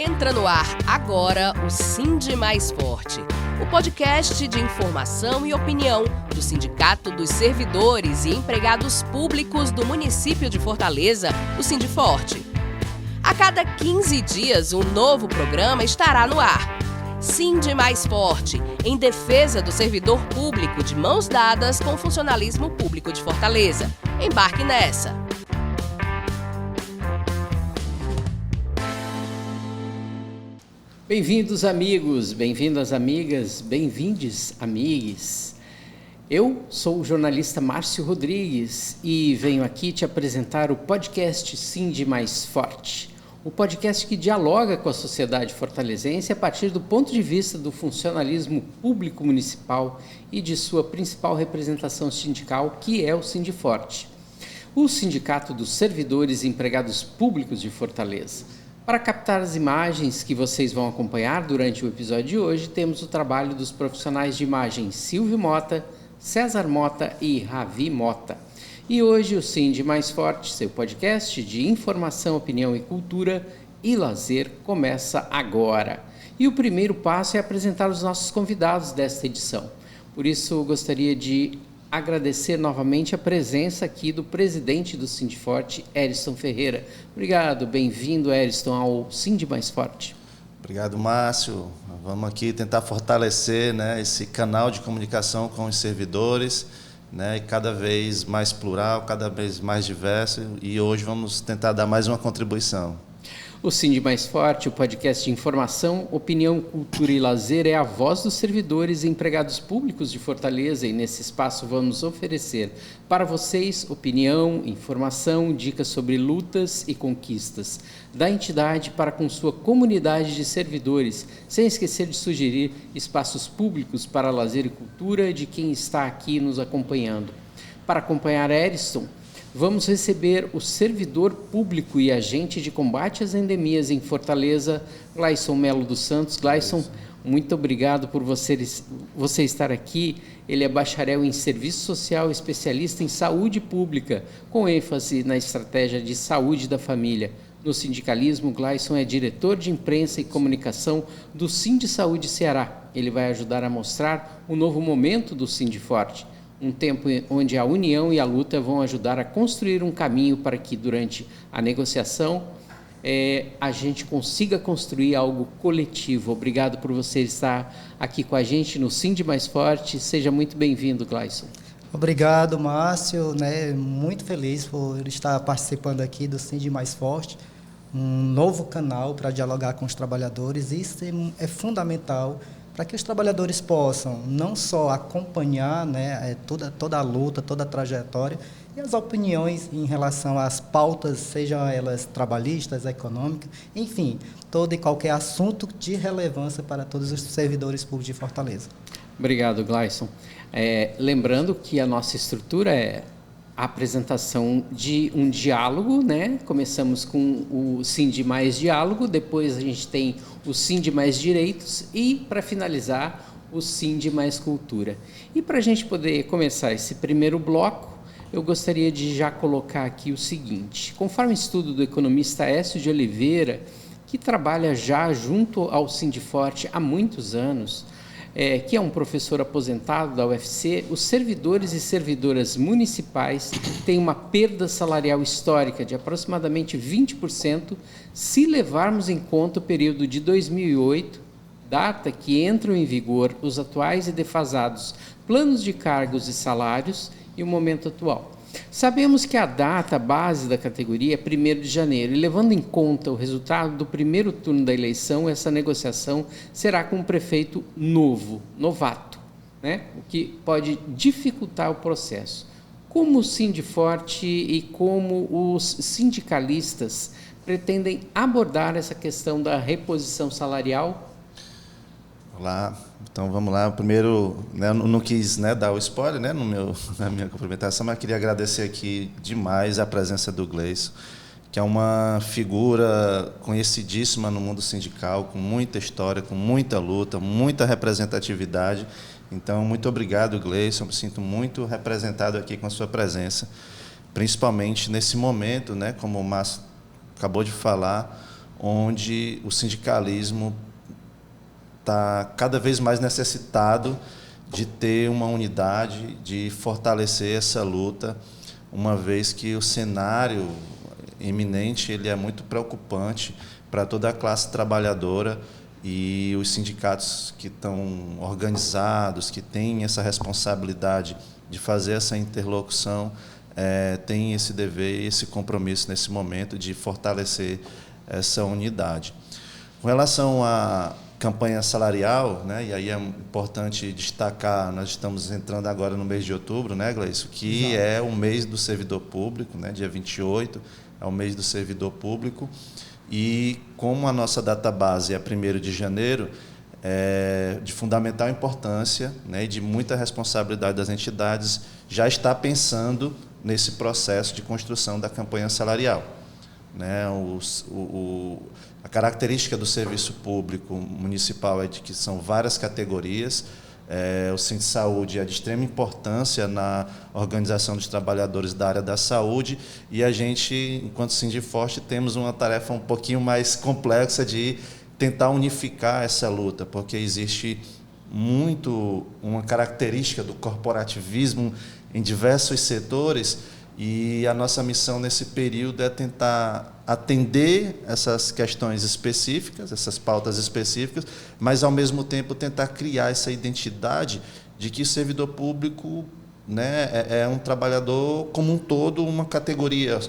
Entra no ar agora o Sindi Mais Forte, o podcast de informação e opinião do Sindicato dos Servidores e Empregados Públicos do município de Fortaleza, o Sindiforte. A cada 15 dias, um novo programa estará no ar. Sindi Mais Forte, em defesa do servidor público, de mãos dadas com o funcionalismo público de Fortaleza. Embarque nessa! Bem-vindos, amigos, bem-vindas, amigas, bem-vindes, amigues. Eu sou o jornalista Márcio Rodrigues e venho aqui te apresentar o podcast Sindi Mais Forte, o podcast que dialoga com a sociedade fortalezense a partir do ponto de vista do funcionalismo público municipal e de sua principal representação sindical, que é o Sindiforte, o Sindicato dos Servidores e Empregados Públicos de Fortaleza. Para captar as imagens que vocês vão acompanhar durante o episódio de hoje, temos o trabalho dos profissionais de imagem Silvio Mota, César Mota e Ravi Mota. E hoje o Sindi Mais Forte, seu podcast de informação, opinião e cultura e lazer, começa agora. E o primeiro passo é apresentar os nossos convidados desta edição. Por isso, gostaria de agradecer novamente a presença aqui do presidente do Sindiforte, Eriston Ferreira. Obrigado, bem-vindo, Eriston, ao Sindi Mais Forte. Obrigado, Márcio. Vamos aqui tentar fortalecer, esse canal de comunicação com os servidores, e cada vez mais plural, cada vez mais diverso, e hoje vamos tentar dar mais uma contribuição. O Sindi Mais Forte, o podcast de informação, opinião, cultura e lazer, é a voz dos servidores e empregados públicos de Fortaleza, e nesse espaço vamos oferecer para vocês opinião, informação, dicas sobre lutas e conquistas da entidade para com sua comunidade de servidores, sem esquecer de sugerir espaços públicos para lazer e cultura de quem está aqui nos acompanhando. Para acompanhar Eriston, vamos receber o servidor público e agente de combate às endemias em Fortaleza, Gleison Melo dos Santos. Gleison, muito obrigado por você estar aqui. Ele é bacharel em Serviço Social, especialista em Saúde Pública, com ênfase na estratégia de saúde da família. No sindicalismo, Gleison é diretor de imprensa e comunicação do Sindi Saúde Ceará. Ele vai ajudar a mostrar o novo momento do Sindiforte. Um tempo onde a união e a luta vão ajudar a construir um caminho para que, durante a negociação, a gente consiga construir algo coletivo. Obrigado por você estar aqui com a gente no Sindi Mais Forte. Seja muito bem-vindo, Gleison. Obrigado, Márcio. Muito feliz por estar participando aqui do Sindi Mais Forte, um novo canal para dialogar com os trabalhadores. Isso é fundamental para que os trabalhadores possam não só acompanhar toda a luta, toda a trajetória e as opiniões em relação às pautas, sejam elas trabalhistas, econômicas, enfim, todo e qualquer assunto de relevância para todos os servidores públicos de Fortaleza. Obrigado, Gleison. Lembrando que a nossa estrutura é a apresentação de um diálogo, Começamos com o Sindi Mais Diálogo, depois a gente tem o Sindi Mais Direitos e, para finalizar, o Sindi Mais Cultura. E para a gente poder começar esse primeiro bloco, eu gostaria de já colocar aqui o seguinte: conforme estudo do economista Écio de Oliveira, que trabalha já junto ao Sindiforte há muitos anos, que é um professor aposentado da UFC, os servidores e servidoras municipais têm uma perda salarial histórica de aproximadamente 20% se levarmos em conta o período de 2008, data que entram em vigor os atuais e defasados planos de cargos e salários, e o momento atual. Sabemos que a data base da categoria é 1º de janeiro, e levando em conta o resultado do primeiro turno da eleição, essa negociação será com um prefeito novato, o que pode dificultar o processo. Como o Sindiforte e como os sindicalistas pretendem abordar essa questão da reposição salarial? Olá, então vamos lá. Primeiro, não quis dar o spoiler na minha cumprimentação, mas queria agradecer aqui demais a presença do Gleison, que é uma figura conhecidíssima no mundo sindical, com muita história, com muita luta, muita representatividade. Então, muito obrigado, Gleison. Me sinto muito representado aqui com a sua presença, principalmente nesse momento, como o Márcio acabou de falar, onde o sindicalismo está cada vez mais necessitado de ter uma unidade, de fortalecer essa luta, uma vez que o cenário iminente ele é muito preocupante para toda a classe trabalhadora, e os sindicatos que estão organizados, que têm essa responsabilidade de fazer essa interlocução, têm esse dever e esse compromisso nesse momento de fortalecer essa unidade. Com relação à campanha salarial, né, e aí é importante destacar, nós estamos entrando agora no mês de outubro, né, Gleison, que Exato. É o mês do servidor público, né, dia 28, é o mês do servidor público, e como a nossa database é 1º de janeiro, é de fundamental importância, né, e de muita responsabilidade das entidades já está pensando nesse processo de construção da campanha salarial. Né, a característica do serviço público municipal é de que são várias categorias. O Sindsaúde é de extrema importância na organização dos trabalhadores da área da saúde, e a gente, enquanto Sindiforte, temos uma tarefa um pouquinho mais complexa de tentar unificar essa luta, porque existe muito uma característica do corporativismo em diversos setores, e a nossa missão nesse período é tentar atender essas questões específicas, essas pautas específicas, mas, ao mesmo tempo, tentar criar essa identidade de que o servidor público, né, é um trabalhador como um todo, uma categoria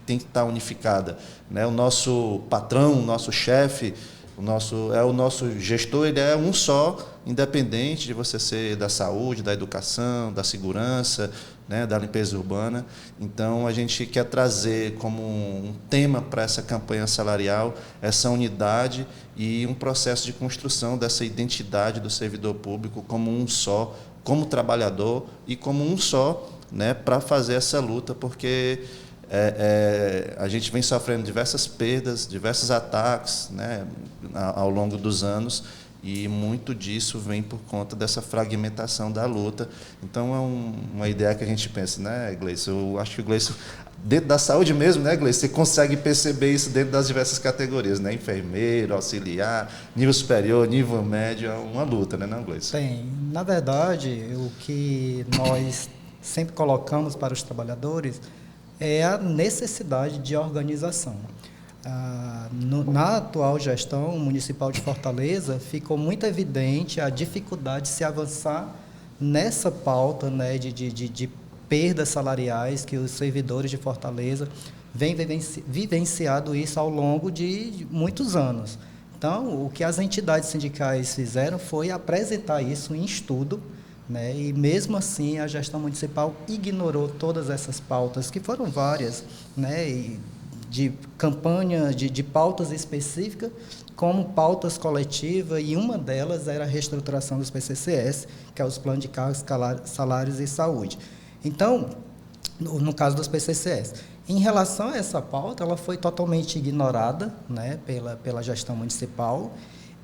tem que estar unificada. Né? O nosso patrão, o nosso chefe, o nosso gestor, ele é um só, independente de você ser da saúde, da educação, da segurança, né, da limpeza urbana. Então, a gente quer trazer como um tema para essa campanha salarial essa unidade e um processo de construção dessa identidade do servidor público como um só, como trabalhador e como um só, né, para fazer essa luta, porque a gente vem sofrendo diversas perdas, diversos ataques, né, ao longo dos anos, e muito disso vem por conta dessa fragmentação da luta. Então, é uma ideia que a gente pensa, né, Gleison? Eu acho que o Gleison, dentro da saúde mesmo, né, Gleison, você consegue perceber isso dentro das diversas categorias, né? Enfermeiro, auxiliar, nível superior, nível médio, é uma luta, né, não, Gleison? Tem. Na verdade, o que nós sempre colocamos para os trabalhadores é a necessidade de organização. Na atual gestão municipal de Fortaleza, ficou muito evidente a dificuldade de se avançar nessa pauta, né, de perdas salariais que os servidores de Fortaleza vêm vivenciado isso ao longo de muitos anos. Então, o que as entidades sindicais fizeram foi apresentar isso em estudo, né, e mesmo assim a gestão municipal ignorou todas essas pautas, que foram várias, né, de campanha, de pautas específicas, como pautas coletivas, e uma delas era a reestruturação dos PCCS, que é os planos de cargos, salários e saúde. Então, no caso dos PCCS, em relação a essa pauta, ela foi totalmente ignorada, né, pela gestão municipal,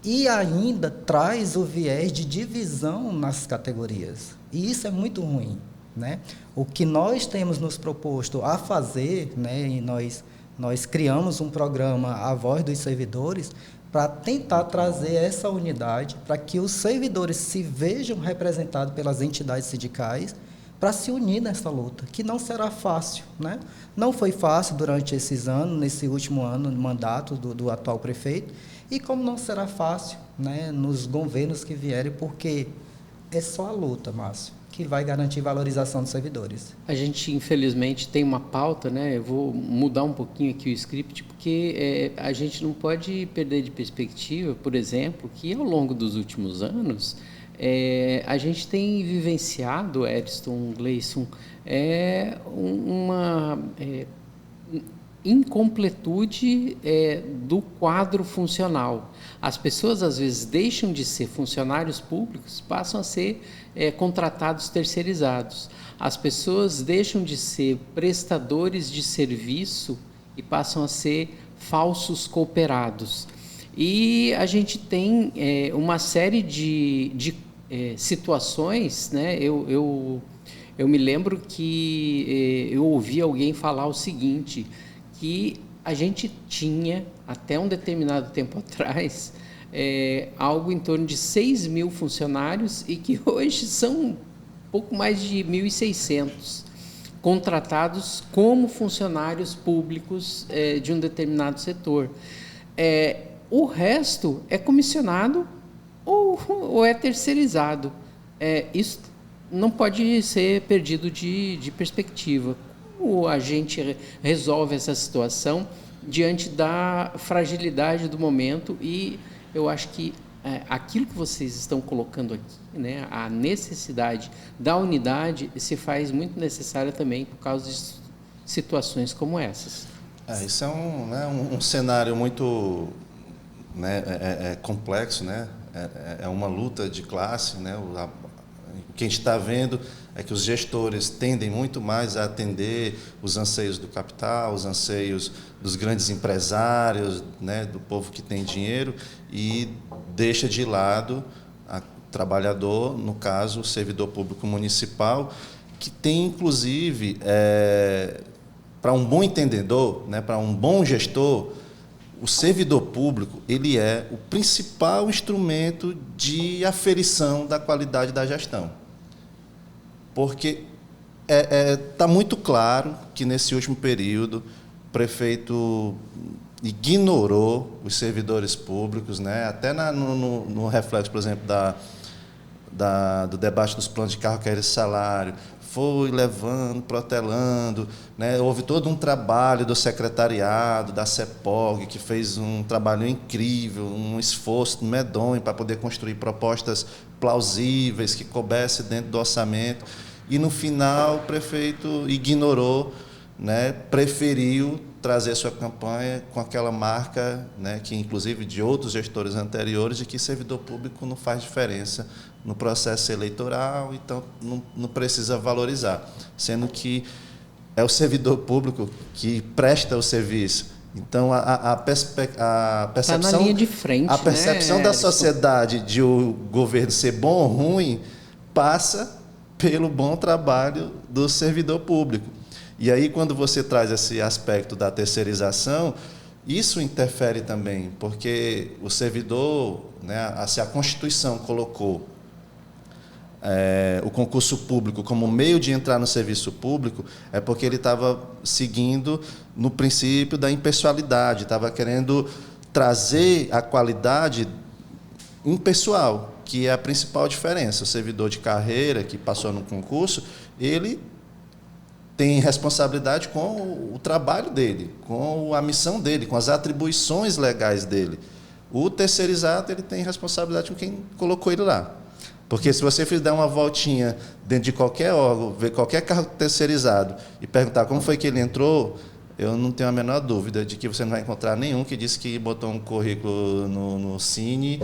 e ainda traz o viés de divisão nas categorias. E isso é muito ruim, né? O que nós temos nos proposto a fazer, né, e nós criamos um programa, A Voz dos Servidores, para tentar trazer essa unidade, para que os servidores se vejam representados pelas entidades sindicais, para se unir nessa luta, que não será fácil, né? Não foi fácil durante esses anos, nesse último ano de mandato do atual prefeito, e como não será fácil, né, nos governos que vierem, porque é só a luta, Márcio, que vai garantir valorização dos servidores. A gente, infelizmente, tem uma pauta, né? Eu vou mudar um pouquinho aqui o script, porque a gente não pode perder de perspectiva, por exemplo, que ao longo dos últimos anos, a gente tem vivenciado, Ariston, Gleison, uma incompletude do quadro funcional. As pessoas, às vezes, deixam de ser funcionários públicos, passam a ser contratados terceirizados. As pessoas deixam de ser prestadores de serviço e passam a ser falsos cooperados. E a gente tem uma série de situações, né? Eu me lembro que eu ouvi alguém falar o seguinte, que a gente tinha, até um determinado tempo atrás, algo em torno de 6 mil funcionários e que hoje são pouco mais de 1.600 contratados como funcionários públicos de um determinado setor. O resto é comissionado ou é terceirizado. Isso não pode ser perdido de perspectiva. Como a gente resolve essa situação diante da fragilidade do momento? E eu acho que aquilo que vocês estão colocando aqui, né, a necessidade da unidade, se faz muito necessária também por causa de situações como essas. Isso é um cenário muito, né, complexo, né? É uma luta de classe, né? O que a gente está vendo é que os gestores tendem muito mais a atender os anseios do capital, os anseios dos grandes empresários, né, do povo que tem dinheiro, e deixa de lado o trabalhador, no caso, o servidor público municipal, que tem, inclusive, para um bom entendedor, né, para um bom gestor, o servidor público ele é o principal instrumento de aferição da qualidade da gestão. Porque está muito claro que, nesse último período, o prefeito ignorou os servidores públicos, né? Até no reflexo, por exemplo, do debate dos planos de cargo, carreira e salário, foi levando, protelando, né? Houve todo um trabalho do secretariado, da CEPOG, que fez um trabalho incrível, um esforço medonho para poder construir propostas plausíveis, que coubessem dentro do orçamento. E, no final, o prefeito ignorou, né? Preferiu trazer sua campanha com aquela marca, né, que, inclusive, de outros gestores anteriores, de que servidor público não faz diferença no processo eleitoral, então não precisa valorizar, sendo que é o servidor público que presta o serviço. Então, a percepção, tá na linha de frente, a percepção, né, da sociedade de o governo ser bom ou ruim passa pelo bom trabalho do servidor público. E aí, quando você traz esse aspecto da terceirização, isso interfere também, porque o servidor, né, se a Constituição colocou o concurso público como meio de entrar no serviço público, é porque ele estava seguindo no princípio da impessoalidade, estava querendo trazer a qualidade impessoal, que é a principal diferença. O servidor de carreira que passou no concurso, ele tem responsabilidade com o trabalho dele, com a missão dele, com as atribuições legais dele. O terceirizado, ele tem responsabilidade com quem colocou ele lá. Porque se você fizer uma voltinha dentro de qualquer órgão, ver qualquer cargo terceirizado e perguntar como foi que ele entrou, eu não tenho a menor dúvida de que você não vai encontrar nenhum que disse que botou um currículo no Cine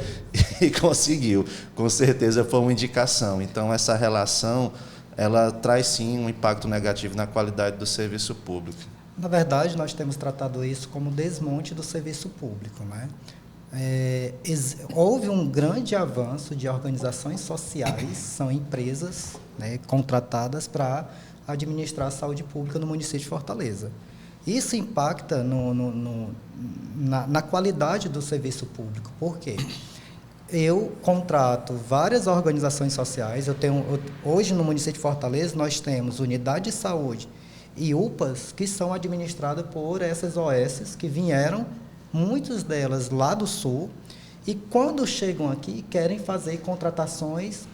e conseguiu. Com certeza foi uma indicação. Então, essa relação, ela traz, sim, um impacto negativo na qualidade do serviço público. Na verdade, nós temos tratado isso como desmonte do serviço público, né? Houve um grande avanço de organizações sociais, são empresas, né, contratadas para administrar a saúde pública no município de Fortaleza. Isso impacta na qualidade do serviço público. Por quê? Eu contrato várias organizações sociais. Hoje, no município de Fortaleza, nós temos unidade de saúde e UPAs que são administradas por essas OS que vieram, muitas delas lá do Sul, e quando chegam aqui querem fazer contratações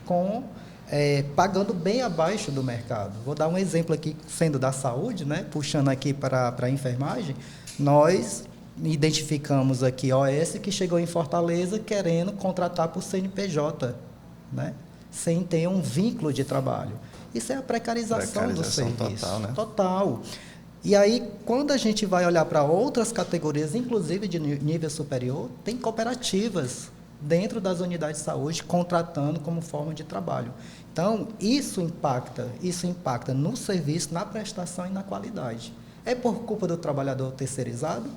pagando bem abaixo do mercado. Vou dar um exemplo aqui, sendo da saúde, né? Puxando aqui para a enfermagem, nós identificamos aqui OS que chegou em Fortaleza querendo contratar por CNPJ, né? Sem ter um vínculo de trabalho. Isso é a precarização do serviço. Total, né? Total. E aí, quando a gente vai olhar para outras categorias, inclusive de nível superior, tem cooperativas dentro das unidades de saúde contratando como forma de trabalho. Então, isso impacta no serviço, na prestação e na qualidade. É por culpa do trabalhador terceirizado?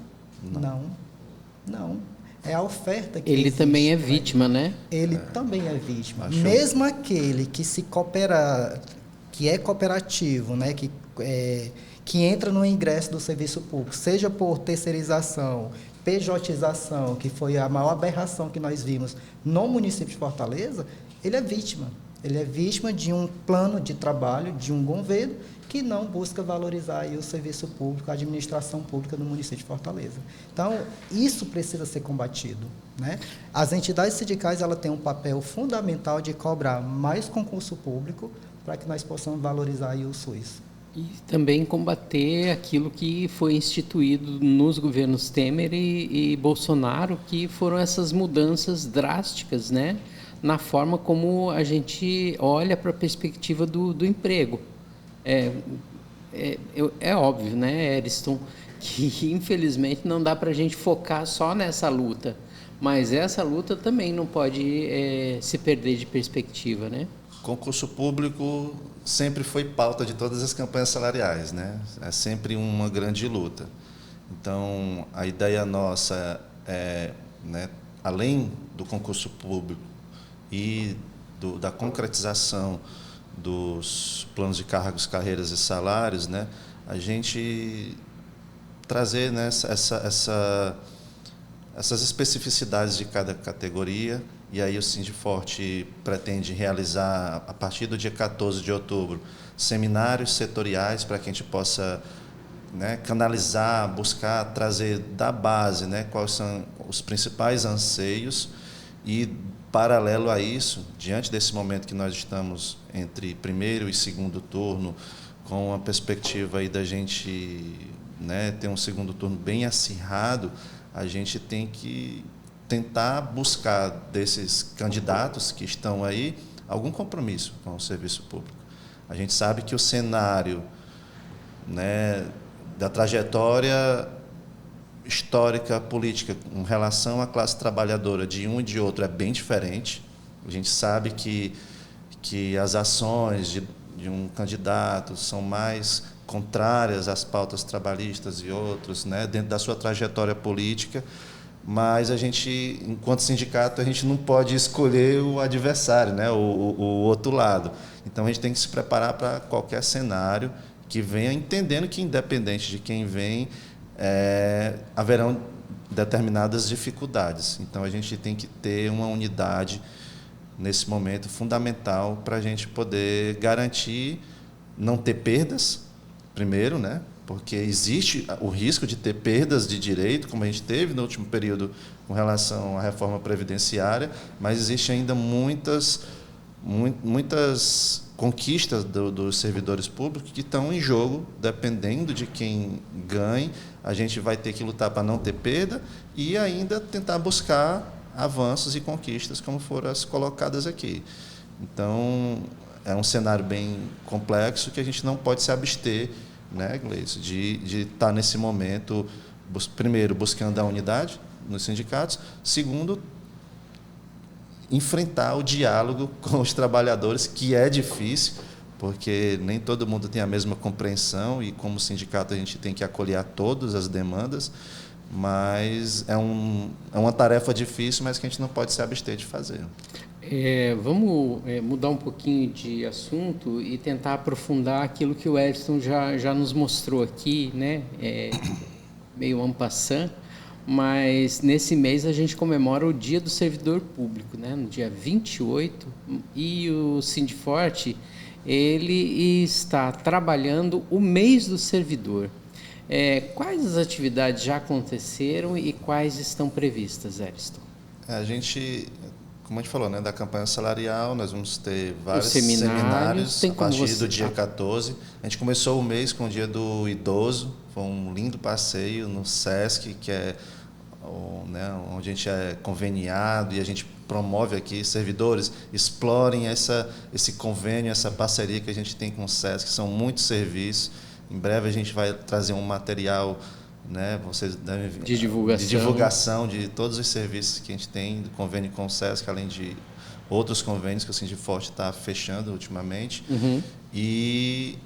Não. É a oferta que ele existe, também é vítima, né? Ele também é vítima. Mesmo aquele que se coopera, que é cooperativo, né? Que que entra no ingresso do serviço público, seja por terceirização, pejotização, que foi a maior aberração que nós vimos no município de Fortaleza, ele é vítima. Ele é vítima de um plano de trabalho, de um governo que não busca valorizar aí o serviço público, a administração pública no município de Fortaleza. Então, isso precisa ser combatido, né? As entidades sindicais ela têm um papel fundamental de cobrar mais concurso público para que nós possamos valorizar aí o SUS. E também combater aquilo que foi instituído nos governos Temer e Bolsonaro, que foram essas mudanças drásticas, né, na forma como a gente olha para a perspectiva do emprego. É óbvio, né, Ariston, que infelizmente não dá para a gente focar só nessa luta, mas essa luta também não pode se perder de perspectiva, né? Concurso público sempre foi pauta de todas as campanhas salariais, né? É sempre uma grande luta. Então, a ideia nossa é, né, além do concurso público e da concretização dos planos de cargos, carreiras e salários, né, a gente trazer, né, essas especificidades de cada categoria. E aí o Sindiforte pretende realizar, a partir do dia 14 de outubro, seminários setoriais para que a gente possa, né, canalizar, buscar trazer da base, né, quais são os principais anseios e, paralelo a isso, diante desse momento que nós estamos entre primeiro e segundo turno, com a perspectiva aí da gente, né, ter um segundo turno bem acirrado, a gente tem que tentar buscar desses candidatos que estão aí algum compromisso com o serviço público. A gente sabe que o cenário, né, da trajetória histórica política com relação à classe trabalhadora de um e de outro é bem diferente. A gente sabe que as ações de um candidato são mais contrárias às pautas trabalhistas e outros, né, dentro da sua trajetória política. Mas a gente, enquanto sindicato, a gente não pode escolher o adversário, né, o outro lado. Então, a gente tem que se preparar para qualquer cenário que venha, entendendo que, independente de quem vem, haverão determinadas dificuldades. Então, a gente tem que ter uma unidade, nesse momento, fundamental para a gente poder garantir não ter perdas, primeiro, né? Porque existe o risco de ter perdas de direito, como a gente teve no último período com relação à reforma previdenciária, mas existe ainda muitas conquistas dos servidores públicos que estão em jogo, dependendo de quem ganhe. A gente vai ter que lutar para não ter perda e ainda tentar buscar avanços e conquistas como foram as colocadas aqui. Então, é um cenário bem complexo que a gente não pode se abster, né, Gleison, de estar nesse momento, primeiro, buscando a unidade nos sindicatos, segundo, enfrentar o diálogo com os trabalhadores, que é difícil, porque nem todo mundo tem a mesma compreensão e, como sindicato, a gente tem que acolher todas as demandas, mas é uma tarefa difícil, mas que a gente não pode se abster de fazer. Vamos mudar um pouquinho de assunto e tentar aprofundar aquilo que o Ariston já nos mostrou aqui, né? Meio en passant, mas nesse mês a gente comemora o Dia do Servidor Público, né? No dia 28, e o Sindiforte, ele está trabalhando o mês do servidor. Quais as atividades já aconteceram e quais estão previstas, Ariston? A gente, como a gente falou, né, da campanha salarial, nós vamos ter vários seminários a partir do dia 14. A gente começou o mês com o Dia do Idoso, foi um lindo passeio no SESC, que é, né, onde a gente é conveniado e a gente promove aqui, servidores, explorem esse convênio, essa parceria que a gente tem com o SESC, que são muitos serviços. Em breve a gente vai trazer um material, né, vocês devem, de divulgação de todos os serviços que a gente tem, do convênio com o SESC, além de outros convênios que o Sindiforte está fechando ultimamente. Uhum. E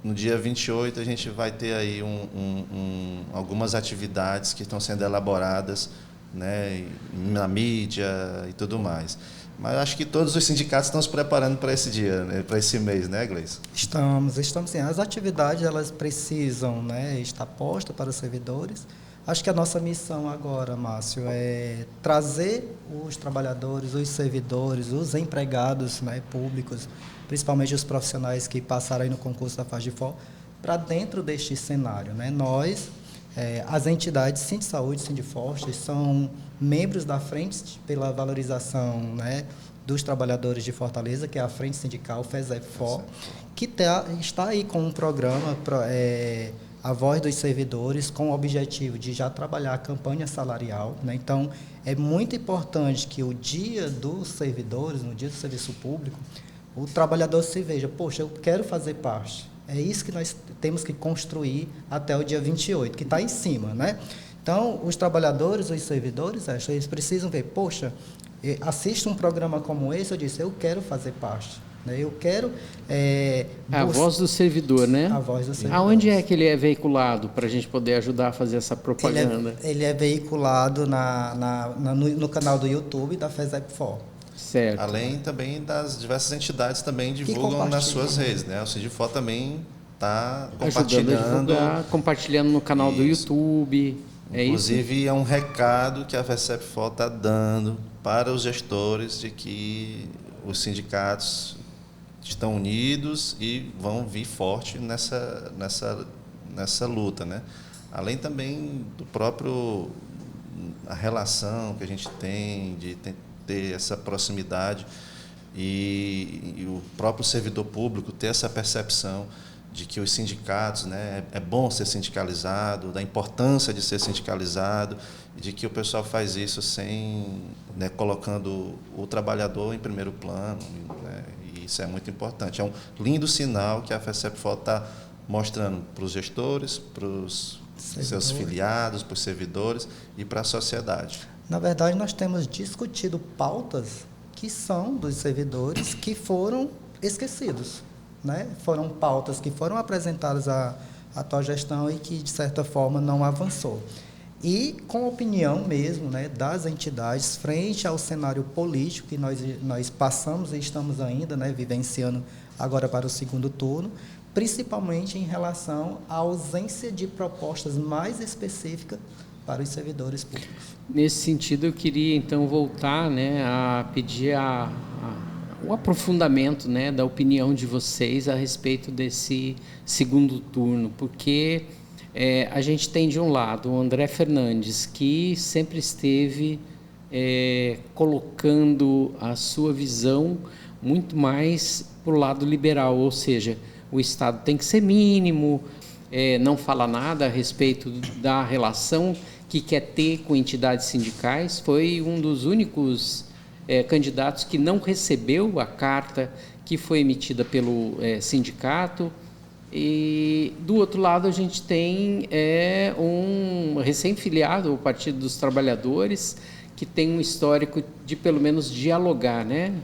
no dia 28 a gente vai ter aí algumas atividades que estão sendo elaboradas né, na mídia e tudo mais. Mas acho que todos os sindicatos estão se preparando para esse dia, né, para esse mês, né, Gleice? Estamos sim. As atividades, elas precisam, né, estar postas para os servidores. Acho que a nossa missão agora, Márcio, é trazer os trabalhadores, os servidores, os empregados, né, públicos, principalmente os profissionais que passaram aí no concurso da FAGEFOR, para dentro deste cenário, né? Nós, as entidades Sindsaúde e Sindforte são membros da Frente pela Valorização, né, dos Trabalhadores de Fortaleza, que é a Frente Sindical FESEP-FOR, que está aí com um programa, A Voz dos Servidores, com o objetivo de já trabalhar a campanha salarial, né? Então, é muito importante que o dia dos servidores, no dia do serviço público, o trabalhador se veja, poxa, eu quero fazer parte. É isso que nós temos que construir até o dia 28, que está em cima, né? Então, os trabalhadores, os servidores, eles precisam ver, poxa, assiste um programa como esse, eu disse, eu quero fazer parte. Né? Eu quero... A voz do servidor, né? A voz do servidor. Aonde é que ele é veiculado, para a gente poder ajudar a fazer essa propaganda? Ele é veiculado no canal do YouTube da FESEP-FOR. Certo. Além também das diversas entidades também divulgam nas suas redes, né? O Sindfor também está compartilhando. Compartilhando no canal do YouTube. Inclusive, é um recado que a FESEP-FOR está dando para os gestores de que os sindicatos estão unidos e vão vir forte nessa luta, né? Além também do próprio a relação que a gente tem de ter essa proximidade e o próprio servidor público ter essa percepção de que os sindicatos, né, é bom ser sindicalizado, da importância de ser sindicalizado, e de que o pessoal faz isso sem, né, colocando o trabalhador em primeiro plano, né, e isso é muito importante. É um lindo sinal que a FESEP-FOR está mostrando para os gestores, para os seus filiados, para os servidores e para a sociedade. Na verdade, nós temos discutido pautas que são dos servidores que foram esquecidos, né? Foram pautas que foram apresentadas à atual gestão e que, de certa forma, não avançou. E com a opinião mesmo, né, das entidades, frente ao cenário político que nós passamos e estamos ainda, né, vivenciando agora para o segundo turno, principalmente em relação à ausência de propostas mais específicas para os servidores públicos. Nesse sentido, eu queria, então, voltar, né, a pedir o aprofundamento, né, da opinião de vocês a respeito desse segundo turno, porque a gente tem, de um lado, o André Fernandes, que sempre esteve colocando a sua visão muito mais para o lado liberal, ou seja, o Estado tem que ser mínimo, não fala nada a respeito da relação que quer ter com entidades sindicais. Foi um dos únicos candidatos que não recebeu a carta que foi emitida pelo sindicato. E, do outro lado, a gente tem um recém-filiado, o Partido dos Trabalhadores, que tem um histórico de, pelo menos, dialogar, né?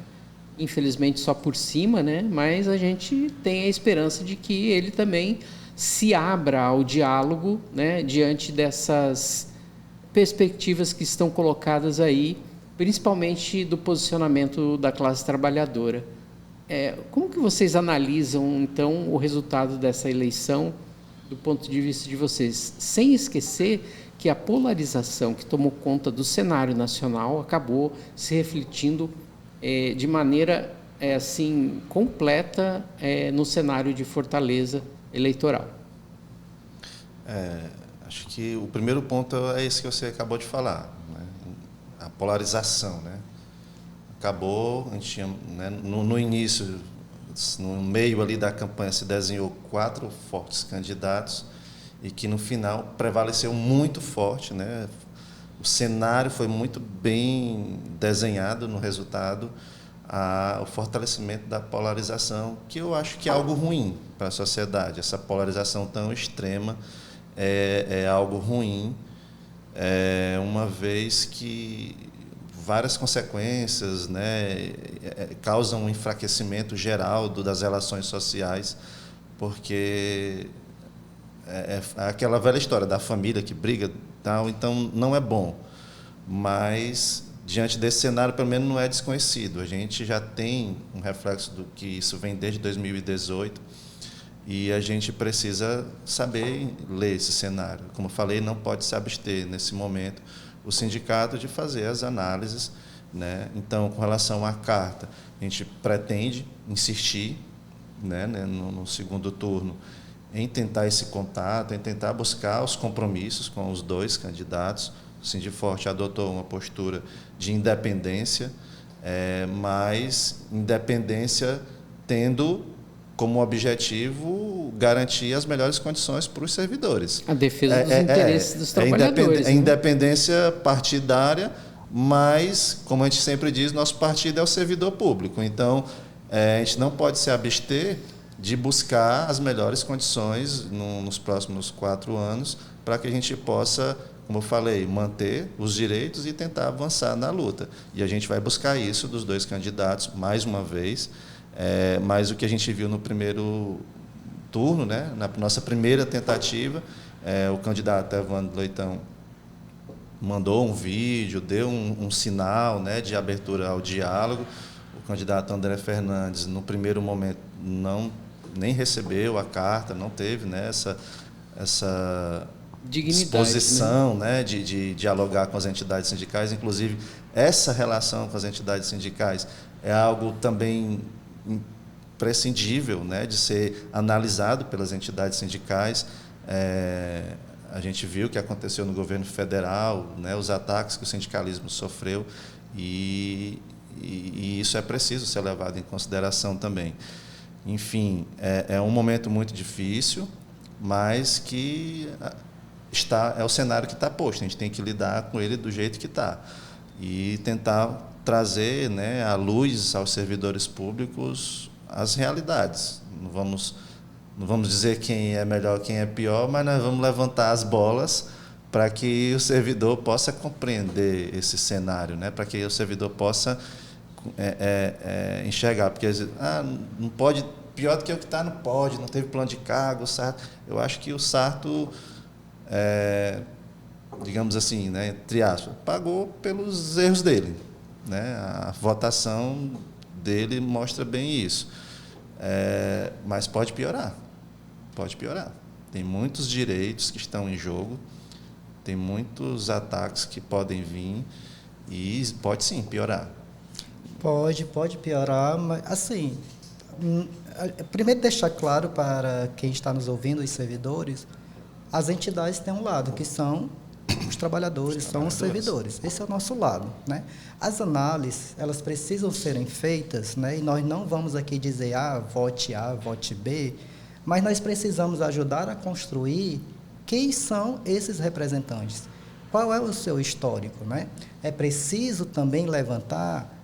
Infelizmente, só por cima, né? Mas a gente tem a esperança de que ele também se abra ao diálogo, né? Diante dessas perspectivas que estão colocadas aí, principalmente do posicionamento da classe trabalhadora. Como que vocês analisam, então, o resultado dessa eleição do ponto de vista de vocês? Sem esquecer que a polarização que tomou conta do cenário nacional acabou se refletindo de maneira assim, completa no cenário de Fortaleza eleitoral. Acho que o primeiro ponto é esse que você acabou de falar, né? A polarização, né? Acabou, a gente tinha, né, no início, no meio ali da campanha, se desenhou 4 fortes candidatos e que, no final, prevaleceu muito forte, né? O cenário foi muito bem desenhado no resultado, o fortalecimento da polarização, que eu acho que é algo ruim para a sociedade. Essa polarização tão extrema é algo ruim, uma vez que várias consequências, né, causam um enfraquecimento geral das relações sociais, porque aquela velha história da família que briga, tal, então não é bom. mas diante desse cenário, pelo menos, não é desconhecido. A gente já tem um reflexo do que isso vem desde 2018 e a gente precisa saber ler esse cenário. Como eu falei, não pode se abster, nesse momento, o sindicato de fazer as análises, né? Então, com relação à carta, a gente pretende insistir, né, no segundo turno em tentar esse contato, em tentar buscar os compromissos com os dois candidatos. O Sindiforte adotou uma postura de independência, mas independência tendo como objetivo garantir as melhores condições para os servidores. A defesa dos interesses dos trabalhadores. É independência partidária, mas, como a gente sempre diz, nosso partido é o servidor público. Então, a gente não pode se abster de buscar as melhores condições nos próximos 4 anos para que a gente possa, como eu falei, manter os direitos e tentar avançar na luta. E a gente vai buscar isso dos dois candidatos, mais uma vez, mas o que a gente viu no primeiro turno, né, na nossa primeira tentativa, o candidato Evandro Leitão mandou um vídeo, deu um sinal, né, de abertura ao diálogo. O candidato André Fernandes, no primeiro momento, nem recebeu a carta, não teve, né, essa disposição, né, de dialogar com as entidades sindicais. Inclusive, essa relação com as entidades sindicais é algo também imprescindível, né, de ser analisado pelas entidades sindicais. A gente viu o que aconteceu no governo federal, né, os ataques que o sindicalismo sofreu, e isso é preciso ser levado em consideração também. Enfim, é um momento muito difícil, mas que é o cenário que está posto. A gente tem que lidar com ele do jeito que está e tentar trazer, né, à luz aos servidores públicos as realidades. Não vamos dizer quem é melhor, quem é pior, mas nós vamos levantar as bolas para que o servidor possa compreender esse cenário, né, para que o servidor possa enxergar, porque não pode, pior do que o que está, não pode, não teve plano de cargo, o Sarto. Eu acho que o Sarto, digamos assim, né, entre aspas, pagou pelos erros dele, né? A votação dele mostra bem isso, mas pode piorar, tem muitos direitos que estão em jogo, tem muitos ataques que podem vir e pode sim piorar. Pode piorar, mas, assim, primeiro deixar claro para quem está nos ouvindo, os servidores, as entidades têm um lado, que são os trabalhadores, são os servidores. Esse é o nosso lado, né? As análises, elas precisam serem feitas, né? E nós não vamos aqui dizer vote A, vote B, mas nós precisamos ajudar a construir quem são esses representantes. Qual é o seu histórico, né? É preciso também levantar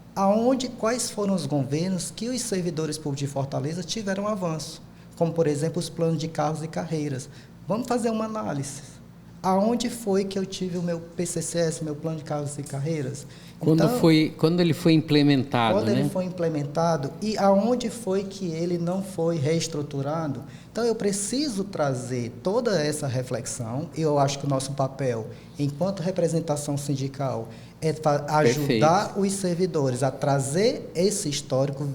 quais foram os governos que os servidores públicos de Fortaleza tiveram avanço, como, por exemplo, os planos de cargos e carreiras. Vamos fazer uma análise. Aonde foi que eu tive o meu PCCS, meu plano de cargos e carreiras? Quando ele foi implementado, Quando ele foi implementado e aonde foi que ele não foi reestruturado. Então, eu preciso trazer toda essa reflexão. Eu acho que o nosso papel, enquanto representação sindical, é ajudar os servidores a trazer esse histórico,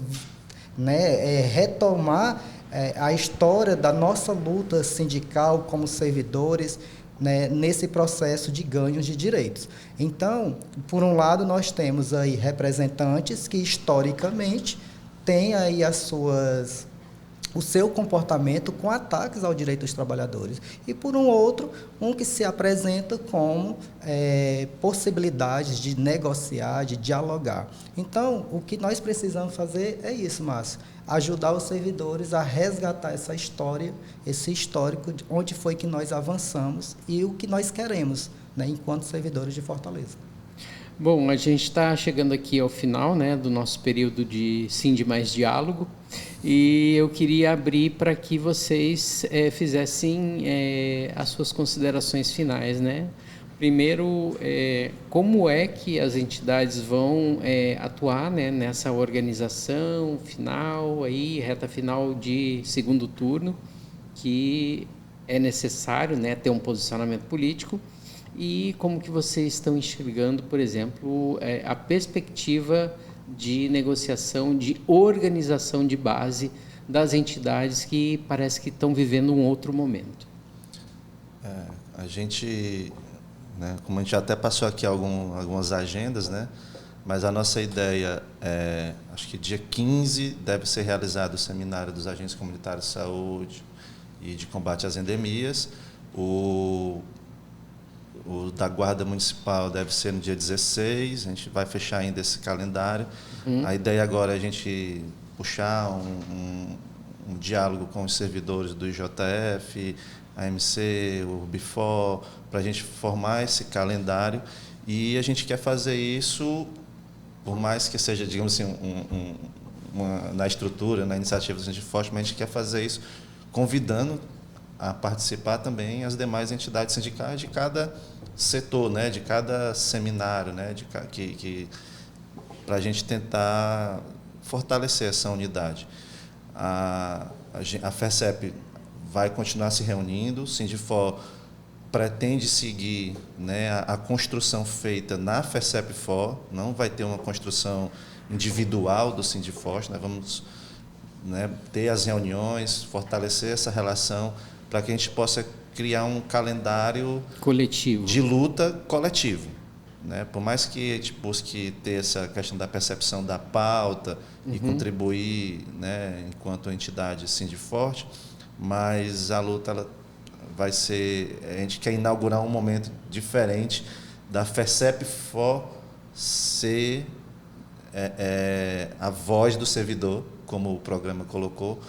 né, retomar a história da nossa luta sindical como servidores, né, nesse processo de ganhos de direitos. Então, por um lado, nós temos aí representantes que, historicamente, têm aí o seu comportamento com ataques ao direito dos trabalhadores. E, por um outro, que se apresenta como possibilidades de negociar, de dialogar. Então, o que nós precisamos fazer é isso, Márcio, ajudar os servidores a resgatar essa história, esse histórico de onde foi que nós avançamos e o que nós queremos, né, enquanto servidores de Fortaleza. Bom, a gente está chegando aqui ao final, né, do nosso período de Sindi Mais Diálogo, e eu queria abrir para que vocês fizessem as suas considerações finais, né? Primeiro, como é que as entidades vão atuar, né, nessa organização final, reta final de segundo turno, que é necessário, né, ter um posicionamento político. e como que vocês estão enxergando, por exemplo, a perspectiva de negociação, de organização de base das entidades que parece que estão vivendo um outro momento. A gente, né, como a gente já até passou aqui algumas agendas, né, mas a nossa ideia é, acho que dia 15 deve ser realizado o seminário dos agentes comunitários de saúde e de combate às endemias. O da Guarda Municipal deve ser no dia 16, a gente vai fechar ainda esse calendário. A ideia agora é a gente puxar um diálogo com os servidores do IJF, AMC, o Urbifor, para a gente formar esse calendário. E a gente quer fazer isso, por mais que seja, digamos assim, na estrutura, na iniciativa do Sindicato Forte, mas a gente quer fazer isso convidando a participar também as demais entidades sindicais de cada setor, né, de cada seminário, né, para a gente tentar fortalecer essa unidade. A FECEP vai continuar se reunindo, o Sindifor pretende seguir, né, a construção feita na FECEP-FOR, não vai ter uma construção individual do Sindiforte, nós vamos, né, ter as reuniões, fortalecer essa relação para que a gente possa criar um calendário coletivo de luta coletivo, né? Por mais que a gente busque ter essa questão da percepção da pauta e contribuir, né, enquanto entidade Sindiforte, mas a luta ela vai ser, a gente quer inaugurar um momento diferente da FECEP-FOR ser a voz do servidor, como o programa colocou,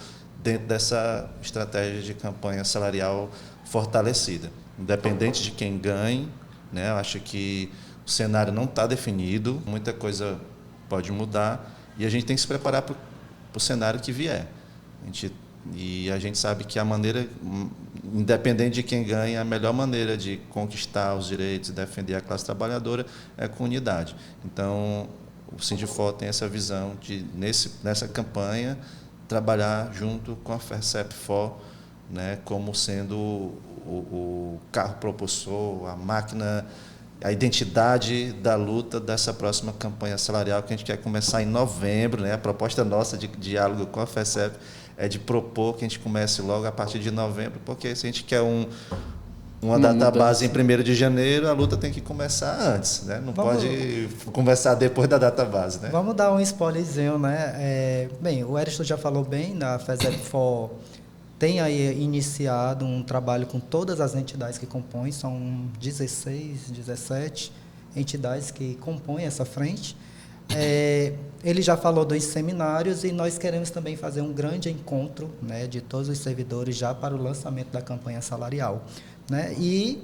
dentro dessa estratégia de campanha salarial fortalecida. Independente de quem ganhe, né, eu acho que o cenário não está definido, muita coisa pode mudar, e a gente tem que se preparar para o cenário que vier. E a gente sabe que a maneira, independente de quem ganha, a melhor maneira de conquistar os direitos e defender a classe trabalhadora é com unidade. Então, o Sindifor tem essa visão de, nessa campanha, trabalhar junto com a FECEP-FOR, né, como sendo o carro propulsor, a máquina, a identidade da luta dessa próxima campanha salarial que a gente quer começar em novembro, né? A proposta nossa de diálogo com a FECEP é de propor que a gente comece logo a partir de novembro, porque se a gente quer uma database em 1º de janeiro, a luta tem que começar antes, né? Não pode começar depois da database, né? Vamos dar um spoilerzinho, né? Bem, o Eristo já falou bem, a FECEP-FOR tem aí iniciado um trabalho com todas as entidades que compõem, são 16, 17 entidades que compõem essa frente. Ele já falou dos seminários e nós queremos também fazer um grande encontro, né, de todos os servidores já para o lançamento da campanha salarial, né? E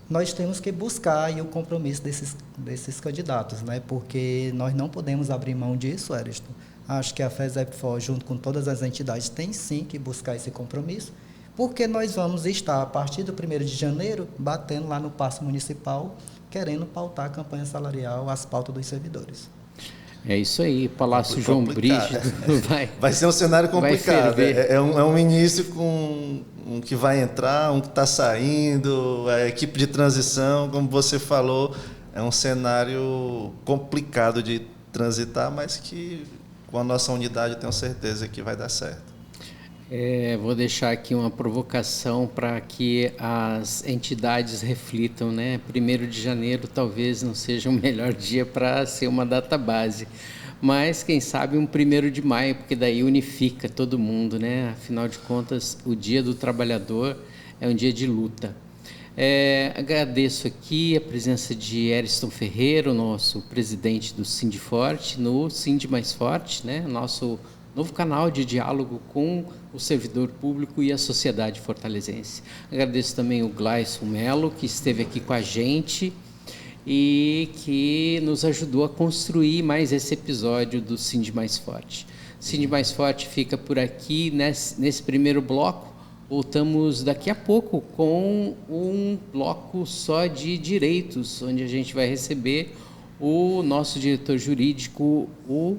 nós temos que buscar aí o compromisso desses candidatos, né? Porque nós não podemos abrir mão disso, Eristo. Acho que a FECEP-FOR, junto com todas as entidades, tem sim que buscar esse compromisso, porque nós vamos estar, a partir do 1º de janeiro, batendo lá no Paço Municipal, querendo pautar a campanha salarial, as pautas dos servidores. É isso aí, Palácio João Brígido vai ser um cenário complicado. É um início com um que vai entrar, um que está saindo, a equipe de transição, como você falou, é um cenário complicado de transitar, mas que com a nossa unidade eu tenho certeza que vai dar certo. Vou deixar aqui uma provocação para que as entidades reflitam, né? 1º de janeiro talvez não seja o melhor dia para ser uma database, mas quem sabe um 1º de maio, porque daí unifica todo mundo, né? Afinal de contas, o Dia do Trabalhador é um dia de luta. Agradeço aqui a presença de Eriston Ferreira, o nosso presidente do Sindiforte, no Sindi Mais Forte, né? Nosso novo canal de diálogo com o servidor público e a sociedade fortalezense. Agradeço também o Gleison Melo, que esteve aqui com a gente e que nos ajudou a construir mais esse episódio do Sindi Mais Forte. Sindi Mais Forte fica por aqui nesse primeiro bloco. Voltamos daqui a pouco com um bloco só de direitos, onde a gente vai receber o nosso diretor jurídico, o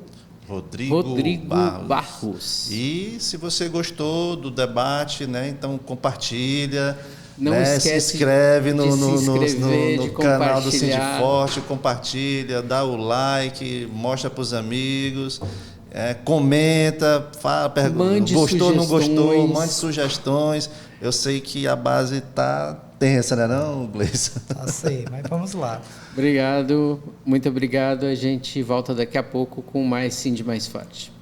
Rodrigo Barros. E se você gostou do debate, né, então compartilha, Não Se esquece inscreve de se inscrever, de no canal do Cindy compartilhar. Forte, compartilha, dá o like, mostra para os amigos, comenta, fala, Mande gostou, não gostou, sugestões. mande sugestões. Eu sei que a base está tensa, né não, Gleison? Sei, mas vamos lá. Obrigado, muito obrigado. A gente volta daqui a pouco com mais Cindy Mais Forte.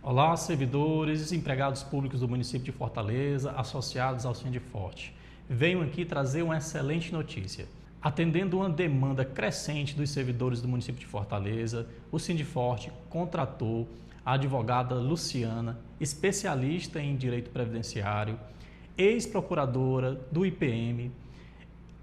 Olá, servidores e empregados públicos do município de Fortaleza, associados ao Cindy Forte. Venho aqui trazer uma excelente notícia. Atendendo uma demanda crescente dos servidores do município de Fortaleza, o Cindy Forte contratou a advogada Luciana, especialista em direito previdenciário, ex-procuradora do IPM.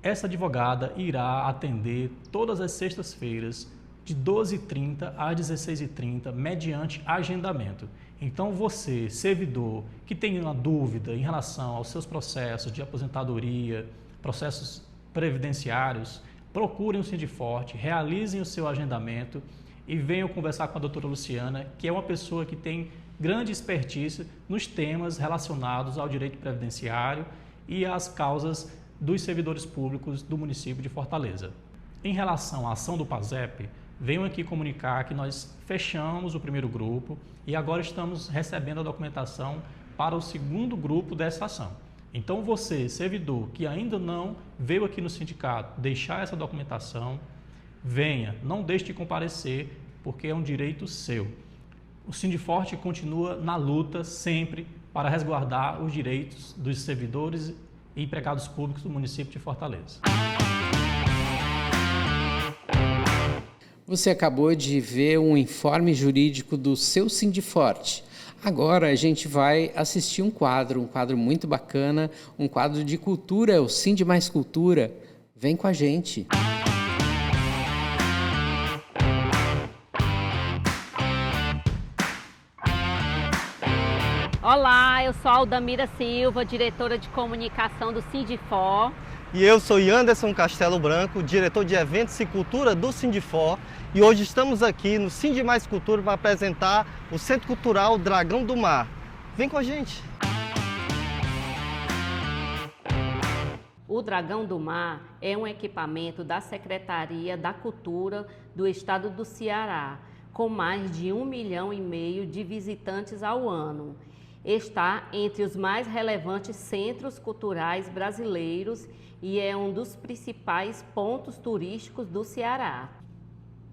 Essa advogada irá atender todas as sextas-feiras, de 12h30 às 16h30, mediante agendamento. Então você, servidor, que tem uma dúvida em relação aos seus processos de aposentadoria, processos previdenciários, procurem o Cindy Forte, realizem o seu agendamento e venham conversar com a doutora Luciana, que é uma pessoa que tem grande expertise nos temas relacionados ao direito previdenciário e às causas dos servidores públicos do município de Fortaleza. Em relação à ação do PASEP, venho aqui comunicar que nós fechamos o primeiro grupo e agora estamos recebendo a documentação para o segundo grupo dessa ação. Então você, servidor, que ainda não veio aqui no sindicato deixar essa documentação, venha, não deixe de comparecer, porque é um direito seu. O Cindy Forte continua na luta sempre para resguardar os direitos dos servidores e empregados públicos do município de Fortaleza. Você acabou de ver um informe jurídico do seu Cindy Forte. Agora a gente vai assistir um quadro muito bacana, um quadro de cultura, o Cindy Mais Cultura. Vem com a gente. Olá, eu sou a Aldamira Silva, diretora de comunicação do Cindy Forte. E eu sou Anderson Castelo Branco, diretor de eventos e cultura do Cindy Forte. E hoje estamos aqui no Cindy Mais Cultura para apresentar o Centro Cultural Dragão do Mar. Vem com a gente! O Dragão do Mar é um equipamento da Secretaria da Cultura do Estado do Ceará, com mais de 1,5 milhão de visitantes ao ano. Está entre os mais relevantes centros culturais brasileiros e é um dos principais pontos turísticos do Ceará.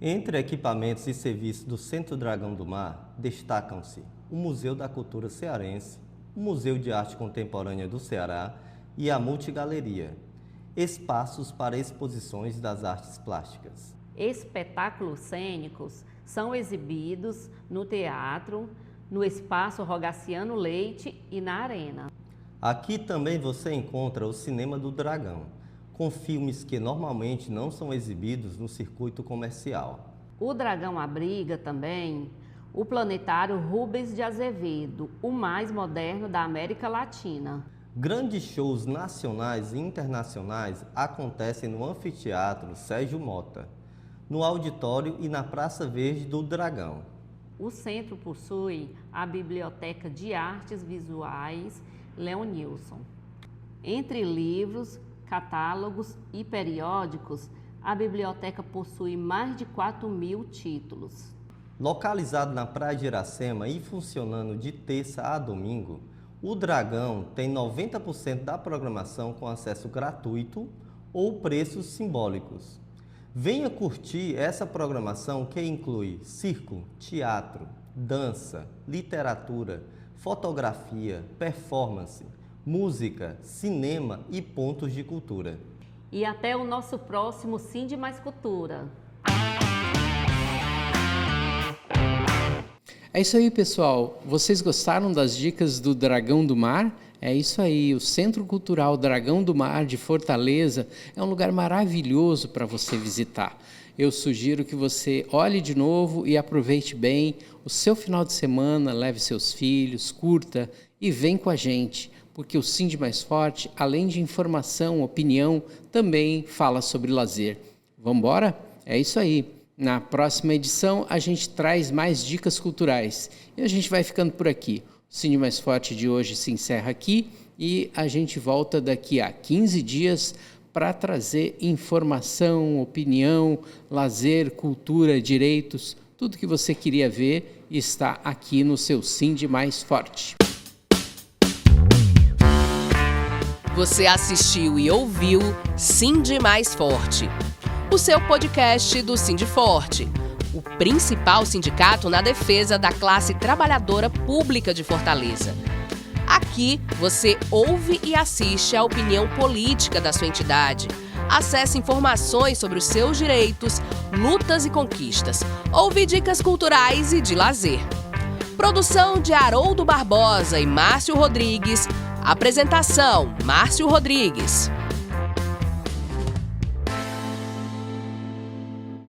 Entre equipamentos e serviços do Centro Dragão do Mar, destacam-se o Museu da Cultura Cearense, o Museu de Arte Contemporânea do Ceará e a Multigaleria, espaços para exposições das artes plásticas. Espetáculos cênicos são exibidos no teatro, no Espaço Rogaciano Leite e na Arena. Aqui também você encontra o Cinema do Dragão, com filmes que normalmente não são exibidos no circuito comercial. O Dragão abriga também o Planetário Rubens de Azevedo, o mais moderno da América Latina. Grandes shows nacionais e internacionais acontecem no Anfiteatro Sérgio Mota, no auditório e na Praça Verde do Dragão. O centro possui a Biblioteca de Artes Visuais Leonilson. Entre livros, catálogos e periódicos, a biblioteca possui mais de 4.000 títulos. Localizado na Praia de Iracema e funcionando de terça a domingo, o Dragão tem 90% da programação com acesso gratuito ou preços simbólicos. Venha curtir essa programação que inclui circo, teatro, dança, literatura, fotografia, performance, música, cinema e pontos de cultura. E até o nosso próximo Cindy Mais Cultura. É isso aí, pessoal. Vocês gostaram das dicas do Dragão do Mar? É isso aí, o Centro Cultural Dragão do Mar de Fortaleza é um lugar maravilhoso para você visitar. Eu sugiro que você olhe de novo e aproveite bem o seu final de semana, leve seus filhos, curta e vem com a gente, porque o Cindy Mais Forte, além de informação, opinião, também fala sobre lazer. Vamos embora? É isso aí. Na próxima edição, a gente traz mais dicas culturais. E a gente vai ficando por aqui. Cine Mais Forte de hoje se encerra aqui e a gente volta daqui a 15 dias para trazer informação, opinião, lazer, cultura, direitos, tudo que você queria ver está aqui no seu Cine Mais Forte. Você assistiu e ouviu Cine Mais Forte, o seu podcast do Sindiforte, o principal sindicato na defesa da classe trabalhadora pública de Fortaleza. Aqui você ouve e assiste a opinião política da sua entidade. Acesse informações sobre os seus direitos, lutas e conquistas. Ouve dicas culturais e de lazer. Produção de Haroldo Barbosa e Márcio Rodrigues. Apresentação: Márcio Rodrigues.